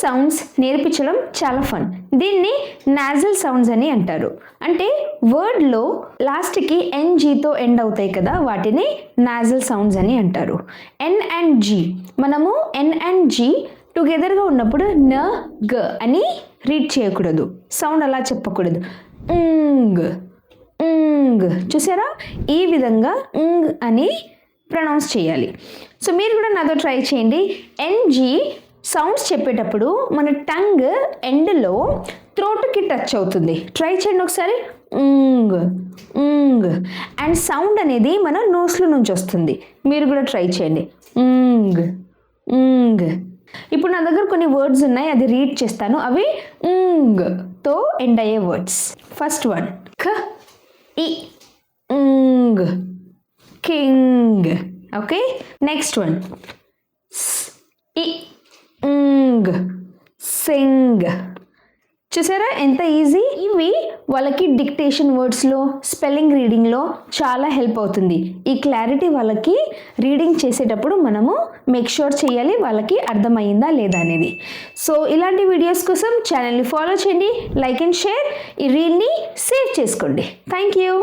Sounds నేర్పించడం చాలా fun. దీన్ని నాజల్ సౌండ్స్ అని అంటారు. అంటే వర్డ్లో లాస్ట్కి ఎన్జీతో ఎండ్ అవుతాయి కదా, వాటిని నాజల్ సౌండ్స్ అని అంటారు. ఎన్ అండ్ జీ, మనము ఎన్ అండ్ జీ టుగెదర్గా ఉన్నప్పుడు న గ అని రీడ్ చేయకూడదు, సౌండ్ అలా చెప్పకూడదు. చూసారా, ఈ విధంగా అని ప్రొనౌన్స్ చేయాలి. సో మీరు కూడా నాతో ట్రై చేయండి. ఎన్జీ సౌండ్స్ చెప్పేటప్పుడు మన టంగ్ ఎండ్లో థ్రోట్కి టచ్ అవుతుంది. ట్రై చేయండి ఒకసారి. అండ్ సౌండ్ అనేది మన నోస్లో నుంచి వస్తుంది. మీరు కూడా ట్రై చేయండి. ఇప్పుడు నా దగ్గర కొన్ని వర్డ్స్ ఉన్నాయి, అది రీడ్ చేస్తాను. అవి తో ఎండ్ అయ్యే వర్డ్స్. ఫస్ట్ వన్ ఖ ఇ కింగ్. ఓకే, నెక్స్ట్ వన్ ఇ సింగ్. చూసారా ఎంత ఈజీ. ఇవి వాళ్ళకి డిక్టేషన్ వర్డ్స్లో, స్పెల్లింగ్ రీడింగ్లో చాలా హెల్ప్ అవుతుంది. ఈ క్లారిటీ వాళ్ళకి రీడింగ్ చేసేటప్పుడు మనము మేక్ షూర్ చేయాలి వాళ్ళకి అర్థమైందా లేదా అనేది. సో ఇలాంటి వీడియోస్ కోసం ఛానల్ని ఫాలో చేయండి, లైక్ అండ్ షేర్. ఈ రీల్ని సేవ్ చేసుకోండి. Thank you.